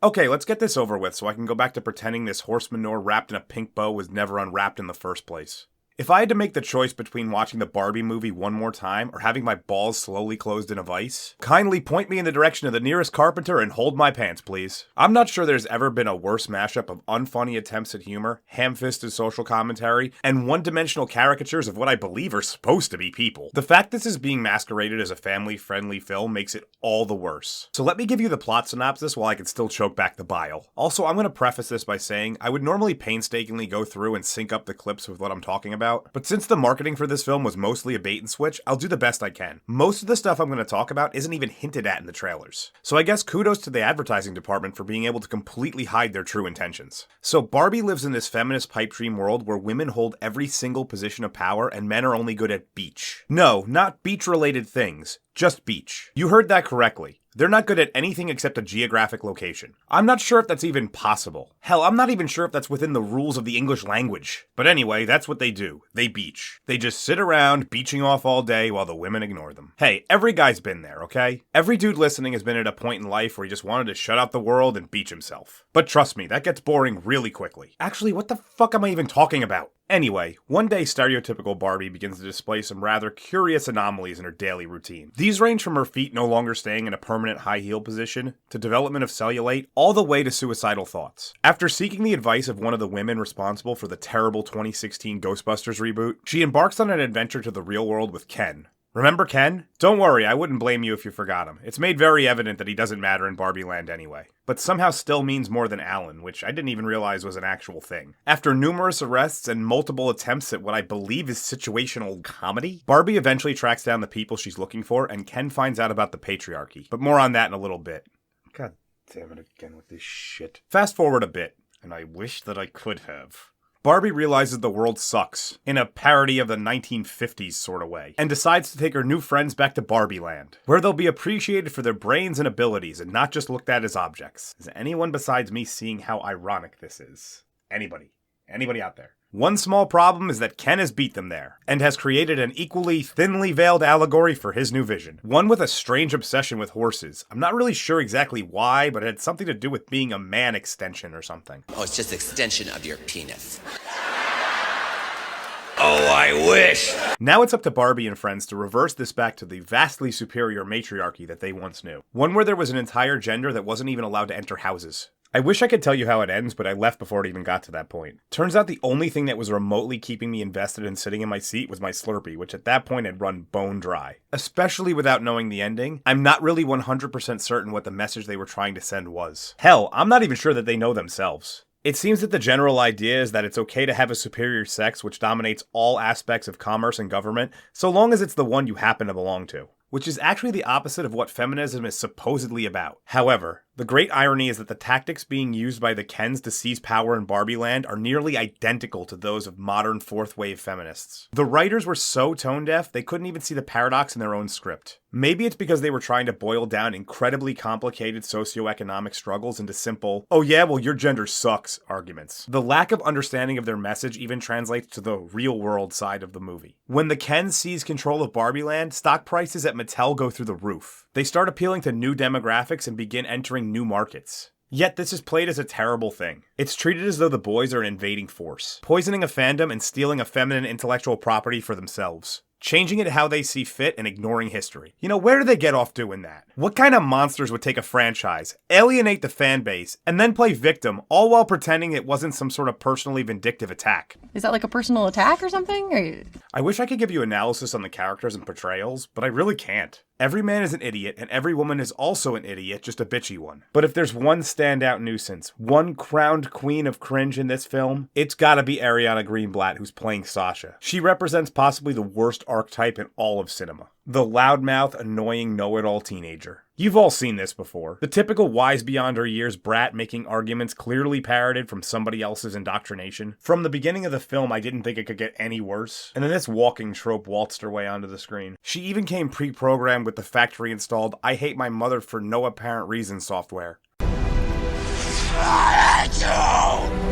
Okay, let's get this over with so I can go back to pretending this horse manure wrapped in a pink bow was never unwrapped in the first place. If I had to make the choice between watching the Barbie movie one more time or having my balls slowly closed in a vice, kindly point me in the direction of the nearest carpenter and hold my pants, please. I'm not sure there's ever been a worse mashup of unfunny attempts at humor, ham-fisted social commentary, and one-dimensional caricatures of what I believe are supposed to be people. The fact this is being masqueraded as a family-friendly film makes it all the worse. So let me give you the plot synopsis while I can still choke back the bile. Also, I'm going to preface this by saying I would normally painstakingly go through and sync up the clips with what I'm talking about, but since the marketing for this film was mostly a bait and switch, I'll do the best I can. Most of the stuff I'm going to talk about isn't even hinted at in the trailers. So I guess kudos to the advertising department for being able to completely hide their true intentions. So Barbie lives in this feminist pipe dream world where women hold every single position of power and men are only good at beach. No, not beach-related things. Just beach. You heard that correctly. They're not good at anything except a geographic location. I'm not sure if that's even possible. Hell, I'm not even sure if that's within the rules of the English language. But anyway, that's what they do. They beach. They just sit around beaching off all day while the women ignore them. Hey, every guy's been there, okay? Every dude listening has been at a point in life where he just wanted to shut out the world and beach himself. But trust me, that gets boring really quickly. Actually, what the fuck am I even talking about? Anyway, one day stereotypical Barbie begins to display some rather curious anomalies in her daily routine. These range from her feet no longer staying in a permanent high heel position, to development of cellulite, all the way to suicidal thoughts. After seeking the advice of one of the women responsible for the terrible 2016 Ghostbusters reboot, she embarks on an adventure to the real world with Ken. Remember Ken? Don't worry, I wouldn't blame you if you forgot him. It's made very evident that he doesn't matter in Barbie Land anyway. But somehow still means more than Alan, which I didn't even realize was an actual thing. After numerous arrests and multiple attempts at what I believe is situational comedy, Barbie eventually tracks down the people she's looking for, and Ken finds out about the patriarchy. But more on that in a little bit. God damn it again with this shit. Fast forward a bit, and I wish that I could have. Barbie realizes the world sucks, in a parody of the 1950s sort of way, and decides to take her new friends back to Barbie Land, where they'll be appreciated for their brains and abilities and not just looked at as objects. Is anyone besides me seeing how ironic this is? Anybody? Anybody out there? One small problem is that Ken has beat them there, and has created an equally thinly veiled allegory for his new vision. One with a strange obsession with horses. I'm not really sure exactly why, but it had something to do with being a man extension or something. Oh, it's just extension of your penis. Oh, I wish! Now it's up to Barbie and friends to reverse this back to the vastly superior matriarchy that they once knew. One where there was an entire gender that wasn't even allowed to enter houses. I wish I could tell you how it ends, but I left before it even got to that point. Turns out the only thing that was remotely keeping me invested in sitting in my seat was my Slurpee, which at that point had run bone dry. Especially without knowing the ending, I'm not really 100% certain what the message they were trying to send was. Hell, I'm not even sure that they know themselves. It seems that the general idea is that it's okay to have a superior sex which dominates all aspects of commerce and government, so long as it's the one you happen to belong to. Which is actually the opposite of what feminism is supposedly about. However, the great irony is that the tactics being used by the Kens to seize power in Barbie Land are nearly identical to those of modern fourth-wave feminists. The writers were so tone-deaf, they couldn't even see the paradox in their own script. Maybe it's because they were trying to boil down incredibly complicated socioeconomic struggles into simple, oh yeah, well your gender sucks, arguments. The lack of understanding of their message even translates to the real-world side of the movie. When the Kens seize control of Barbie Land, stock prices at Mattel go through the roof. They start appealing to new demographics and begin entering new markets. Yet this is played as a terrible thing. It's treated as though the boys are an invading force, poisoning a fandom and stealing a feminine intellectual property for themselves. Changing it how they see fit and ignoring history. You know, where do they get off doing that? What kind of monsters would take a franchise, alienate the fan base, and then play victim, all while pretending it wasn't some sort of personally vindictive attack? Is that like a personal attack or something? Or... I wish I could give you analysis on the characters and portrayals, but I really can't. Every man is an idiot, and every woman is also an idiot, just a bitchy one. But if there's one standout nuisance, one crowned queen of cringe in this film, it's gotta be Ariana Greenblatt, who's playing Sasha. She represents possibly the worst archetype in all of cinema. The loudmouth, annoying, know-it-all teenager. You've all seen this before. The typical wise beyond her years brat making arguments clearly parroted from somebody else's indoctrination. From the beginning of the film, I didn't think it could get any worse. And then this walking trope waltzed her way onto the screen. She even came pre-programmed with the factory-installed I hate my mother for no apparent reason software.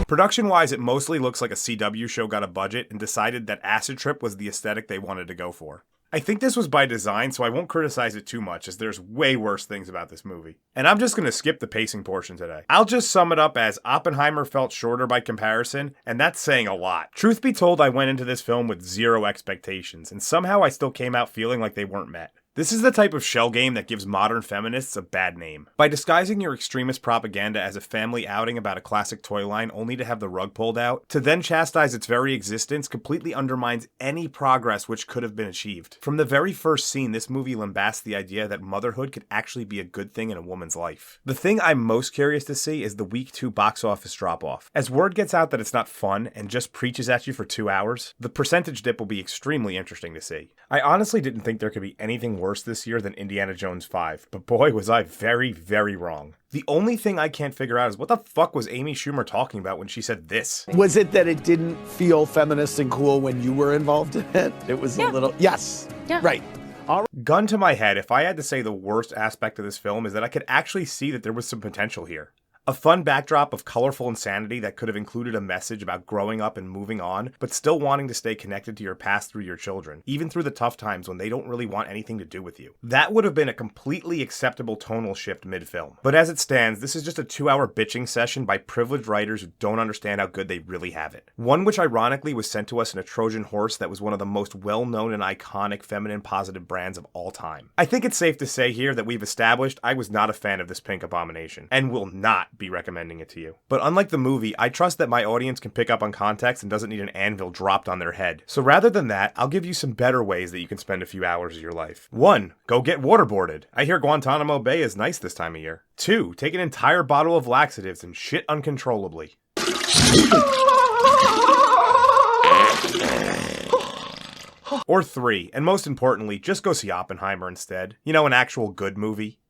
Production-wise, it mostly looks like a CW show got a budget and decided that Acid Trip was the aesthetic they wanted to go for. I think this was by design, so I won't criticize it too much, as there's way worse things about this movie. And I'm just gonna skip the pacing portion today. I'll just sum it up as Oppenheimer felt shorter by comparison, and that's saying a lot. Truth be told, I went into this film with zero expectations, and somehow I still came out feeling like they weren't met. This is the type of shell game that gives modern feminists a bad name. By disguising your extremist propaganda as a family outing about a classic toy line only to have the rug pulled out, to then chastise its very existence completely undermines any progress which could have been achieved. From the very first scene, this movie lambasts the idea that motherhood could actually be a good thing in a woman's life. The thing I'm most curious to see is the week 2 box office drop-off. As word gets out that it's not fun and just preaches at you for 2 hours, the percentage dip will be extremely interesting to see. I honestly didn't think there could be anything worse this year than Indiana Jones 5, but boy was I very, very wrong. The only thing I can't figure out is what the fuck was Amy Schumer talking about when she said this? Was it that it didn't feel feminist and cool when you were involved in it? It was a little, yes, right. Gun to my head, if I had to say the worst aspect of this film is that I could actually see that there was some potential here. A fun backdrop of colorful insanity that could have included a message about growing up and moving on, but still wanting to stay connected to your past through your children, even through the tough times when they don't really want anything to do with you. That would have been a completely acceptable tonal shift mid-film. But as it stands, this is just a 2-hour bitching session by privileged writers who don't understand how good they really have it. One which ironically was sent to us in a Trojan horse that was one of the most well-known and iconic feminine positive brands of all time. I think it's safe to say here that we've established I was not a fan of this pink abomination, and will not be recommending it to you. But unlike the movie, I trust that my audience can pick up on context and doesn't need an anvil dropped on their head. So rather than that, I'll give you some better ways that you can spend a few hours of your life. 1. Go get waterboarded. I hear Guantanamo Bay is nice this time of year. 2. Take an entire bottle of laxatives and shit uncontrollably. Or 3, and most importantly, just go see Oppenheimer instead. You know, an actual good movie.